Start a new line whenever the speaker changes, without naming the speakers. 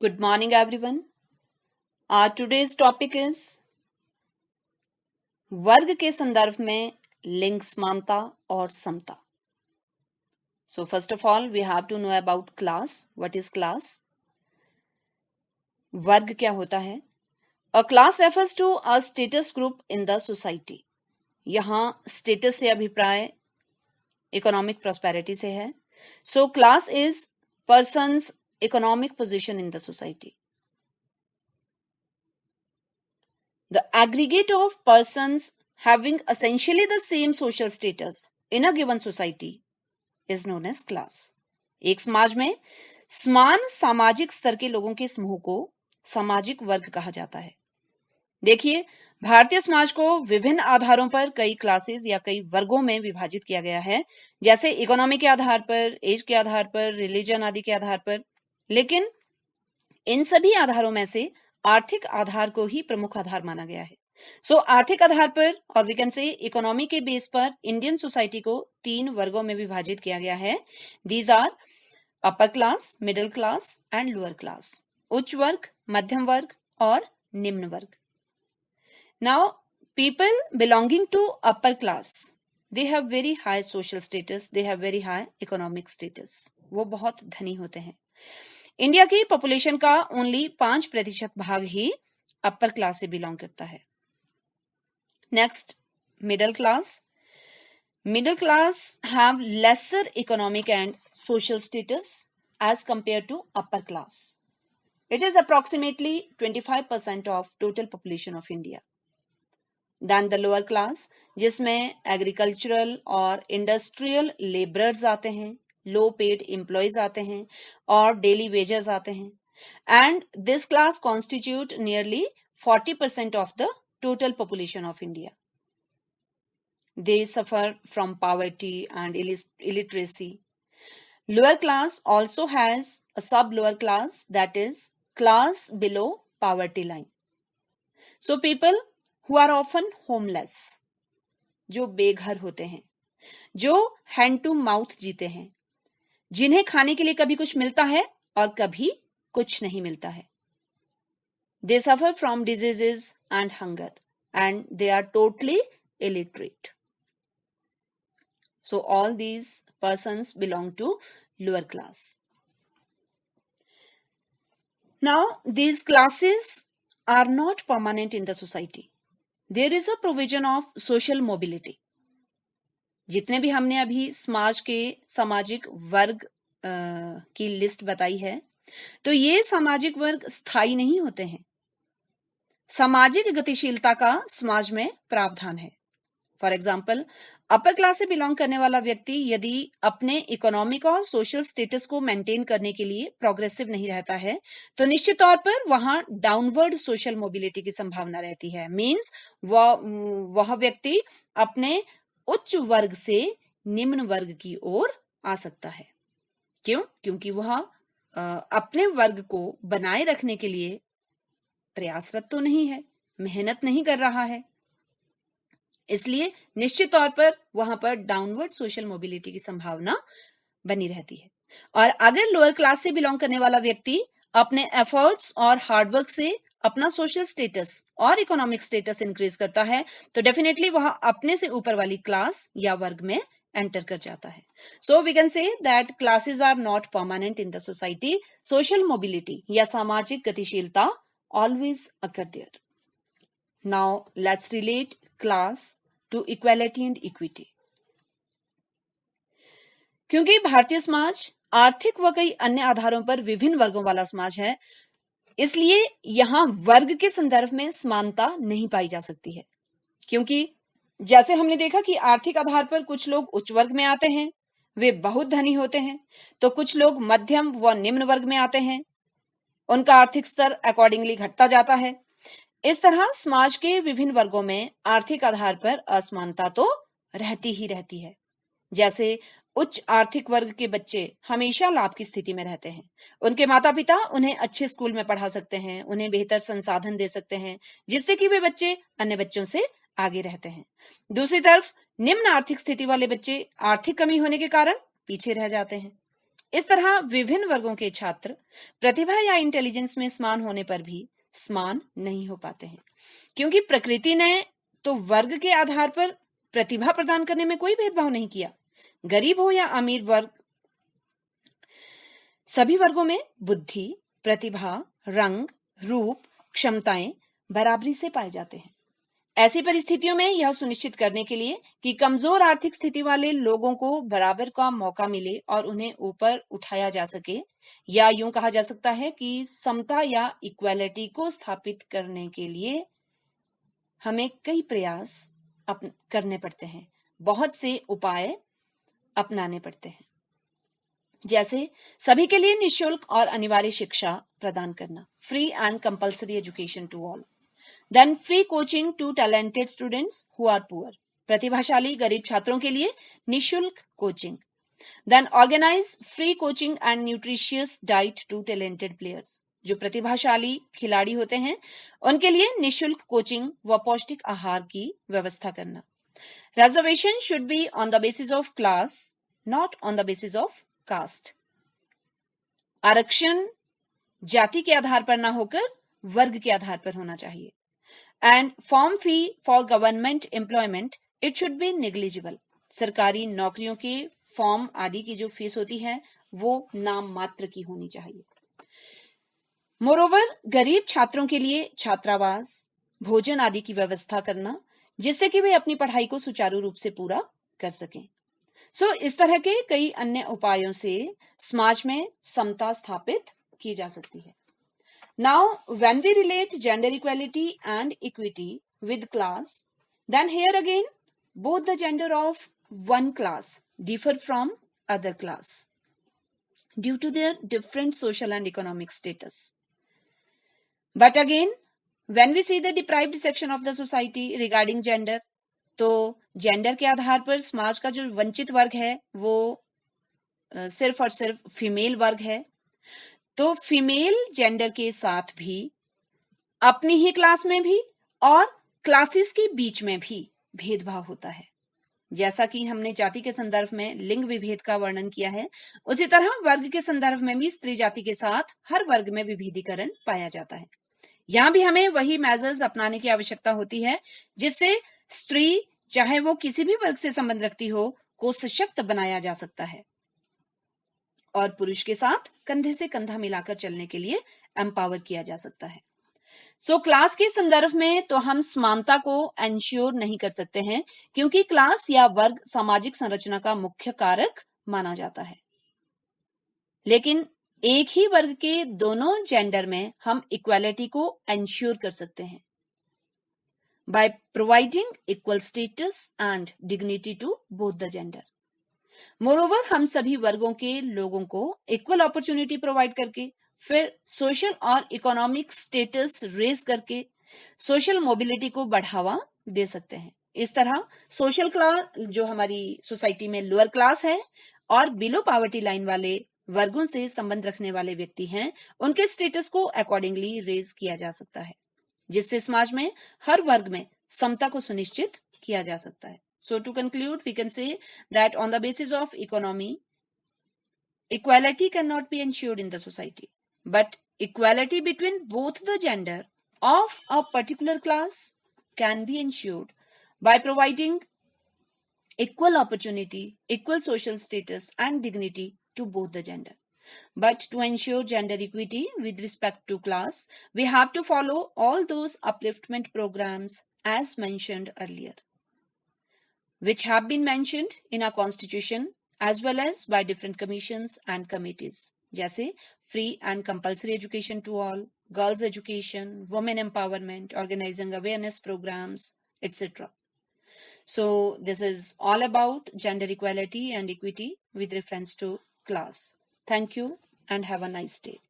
Good morning, everyone. Our today's topic is वर्ग के संदर्भ में लिंग समानता और समता. So first of all, we have to know about class. What is class? वर्ग क्या होता है? A class refers to a status group in the society. यहाँ status से अभिप्राय economic prosperity से है. So class is person's economic position in the society. The aggregate of persons having essentially the same social status in a given society is known as class. एक समाज में समान सामाजिक स्तर के लोगों के समूह को सामाजिक वर्ग कहा जाता है. देखिए, भारतीय समाज को विभिन्न आधारों पर कई क्लासेस या कई वर्गों में विभाजित किया गया है, जैसे इकोनॉमी के आधार पर, एज के आधार पर, रिलीजन आदि के आधार पर. लेकिन इन सभी आधारों में से आर्थिक आधार को ही प्रमुख आधार माना गया है. सो आर्थिक आधार पर और वी कैन से इकोनॉमी के बेस पर इंडियन सोसाइटी को 3 वर्गों में विभाजित किया गया है. These are upper class, middle class and lower class. उच्च वर्ग, मध्यम वर्ग और निम्न वर्ग. Now people belonging to upper class, they have very high social status, they have very high economic status. वो बहुत धनी होते हैं. इंडिया की पॉपुलेशन का ओनली 5% भाग ही अपर क्लास से बिलोंग करता है. Next, middle class. Middle class have lesser economic and social status as compare to upper class. It is approximately 25% of total population of India. Then the lower class, जिसमें agricultural और industrial labourers आते हैं, लो paid employees आते हैं और daily wagers आते हैं. And this class constitute nearly 40% of the total population of India. They suffer from poverty and illiteracy. Lower class also has a sub-lower class, that is class below poverty line. So people who are often homeless, जो बेघर होते हैं, जो hand to mouth जीते हैं, जिन्हें खाने के लिए कभी कुछ मिलता है और कभी कुछ नहीं मिलता है. They suffer from diseases and hunger and they are totally illiterate. So all these persons belong to lower class. Now these classes are not permanent in the society. There is a provision of social mobility. जितने भी हमने अभी समाज के सामाजिक वर्ग की list बताई है, तो ये सामाजिक वर्ग स्थायी नहीं होते हैं. सामाजिक गतिशीलता का समाज में प्रावधान है. फॉर एग्जाम्पल, अपर क्लास से बिलोंग करने वाला व्यक्ति यदि अपने इकोनॉमिक और सोशल स्टेटस को मेंटेन करने के लिए प्रोग्रेसिव नहीं रहता है, तो निश्चित तौर पर वहां डाउनवर्ड सोशल मोबिलिटी की संभावना रहती है. मींस वह व्यक्ति अपने उच्च वर्ग से निम्न वर्ग की ओर आ सकता है. क्यों? क्योंकि वह अपने वर्ग को बनाए रखने के लिए प्रयासरत तो नहीं है, मेहनत नहीं कर रहा है. इसलिए निश्चित तौर पर वहां पर डाउनवर्ड सोशल मोबिलिटी की संभावना बनी रहती है. और अगर लोअर क्लास से बिलोंग करने वाला व्यक्ति अपने एफर्ट्स और हार्डवर्क से अपना सोशल स्टेटस और इकोनॉमिक स्टेटस इंक्रीज करता है, तो डेफिनेटली वह अपने से ऊपर वाली क्लास या वर्ग में एंटर कर जाता है. So we can say that classes are not permanent in the society. Social mobility या सामाजिक गतिशीलता always occur there. Now let's relate class to equality and equity. क्योंकि भारतीय समाज आर्थिक व कई अन्य आधारों पर विभिन्न वर्गों वाला समाज है, इसलिए यहां वर्ग के संदर्भ में समानता नहीं पाई जा सकती है. क्योंकि जैसे हमने देखा कि आर्थिक आधार पर कुछ लोग उच्च वर्ग में आते हैं, वे बहुत धनी होते हैं, तो कुछ लोग मध्यम व निम्न वर्ग में आते हैं, उनका आर्थिक स्तर अकॉर्डिंगली घटता जाता है. इस तरह समाज के विभिन्न वर्गों में आर्थिक आधार पर असमानता तो रहती ही रहती है. जैसे उच्च आर्थिक वर्ग के बच्चे हमेशा लाभ की स्थिति में रहते हैं. उनके माता पिता उन्हें अच्छे स्कूल में पढ़ा सकते हैं, उन्हें बेहतर संसाधन दे सकते हैं, जिससे कि वे बच्चे अन्य बच्चों से आगे रहते हैं. दूसरी तरफ निम्न आर्थिक स्थिति वाले बच्चे आर्थिक कमी होने के कारण पीछे रह जाते हैं. इस तरह विभिन्न वर्गों के छात्र प्रतिभा या इंटेलिजेंस में समान होने पर भी समान नहीं हो पाते हैं, क्योंकि प्रकृति ने तो वर्ग के आधार पर प्रतिभा प्रदान करने में कोई भेदभाव नहीं किया। गरीब हो या अमीर वर्ग, सभी वर्गों में बुद्धि, प्रतिभा, रंग, रूप, क्षमताएं बराबरी से पाए जाते हैं। ऐसी परिस्थितियों में यह सुनिश्चित करने के लिए कि कमजोर आर्थिक स्थिति वाले लोगों को बराबर का मौका मिले और उन्हें ऊपर उठाया जा सके, या यूं कहा जा सकता है कि समता या इक्वालिटी को स्थापित करने के लिए हमें कई प्रयास करने पड़ते हैं, बहुत से उपाय अपनाने पड़ते हैं। जैसे सभी के लिए निःशुल्क और अनिवार्य शिक्षा प्रदान करना, free and compulsory education to all. Then free coaching to talented students who are poor, प्रतिभाशाली गरीब छात्रों के लिए निःशुल्क coaching. Then organise free coaching and nutritious diet to talented players, जो प्रतिभाशाली खिलाड़ी होते हैं उनके लिए निःशुल्क कोचिंग व पौष्टिक आहार की व्यवस्था करना। Reservation should be on the basis of class, not on the basis of caste. आरक्षण जाति के आधार पर ना होकर वर्ग के आधार पर होना चाहिए। And form fee for government employment it should be negligible, सरकारी नौकरियों के फॉर्म आदि की जो फीस होती है वो नाम मात्र की होनी चाहिए। मोरोवर गरीब छात्रों के लिए छात्रावास, भोजन आदि की व्यवस्था करना, जिससे कि वे अपनी पढ़ाई को सुचारू रूप से पूरा कर सकें। इस तरह के कई अन्य उपायों से समाज में समता स्थापित की जा सकती है। Now, when we relate gender equality and equity with class, then here again, both the gender of one class differ from other class due to their different social and economic status. But again, when we see the deprived section of the society regarding gender, तो gender के आधार पर समाज का जो वंचित वर्ग है वो सिर्फ और सिर्फ फीमेल वर्ग है। तो फीमेल जेंडर के साथ भी अपनी ही क्लास में भी और क्लासेस के बीच में भी भेदभाव होता है। जैसा कि हमने जाति के संदर्भ में लिंग विभेद का वर्णन किया है, उसी तरह वर्ग के संदर्भ में भी स्त्री जाति के साथ हर वर्ग में विभेदीकरण पाया जाता है। यहां भी हमें वही मेजर्स अपनाने की आवश्यकता होती है जिससे स्त्री, चाहे वो किसी भी वर्ग से संबंध रखती हो, को सशक्त बनाया जा सकता है और पुरुष के साथ कंधे से कंधा मिलाकर चलने के लिए एम्पावर किया जा सकता है। क्लास के संदर्भ में तो हम समानता को एंश्योर नहीं कर सकते हैं, क्योंकि क्लास या वर्ग सामाजिक संरचना का मुख्य कारक माना जाता है। लेकिन एक ही वर्ग के दोनों जेंडर में हम इक्वालिटी को एंश्योर कर सकते हैं by providing equal status and dignity to both the gender. Moreover, हम सभी वर्गों के लोगों को इक्वल अपॉर्चुनिटी प्रोवाइड करके, फिर सोशल और इकोनॉमिक स्टेटस रेज करके सोशल मोबिलिटी को बढ़ावा दे सकते हैं। इस तरह सोशल क्लास, जो हमारी सोसाइटी में लोअर क्लास है और बिलो पॉवर्टी लाइन वाले वर्गों से संबंध रखने वाले व्यक्ति हैं, उनके स्टेटस को अकॉर्डिंगली रेज किया जा सकता है, जिससे समाज में हर वर्ग में समता को सुनिश्चित किया जा सकता है। So to conclude, we can say that on the basis of economy, equality cannot be ensured in the society, but equality between both the gender of a particular class can be ensured by providing equal opportunity, equal social status and dignity to both the gender. But to ensure gender equity with respect to class, we have to follow all those upliftment programs as mentioned earlier, which have been mentioned in our constitution as well as by different commissions and committees, जैसे free and compulsory education to all, girls education, women empowerment, organizing awareness programs, etc. So this is all about gender equality and equity with reference to class. Thank you and have a nice day.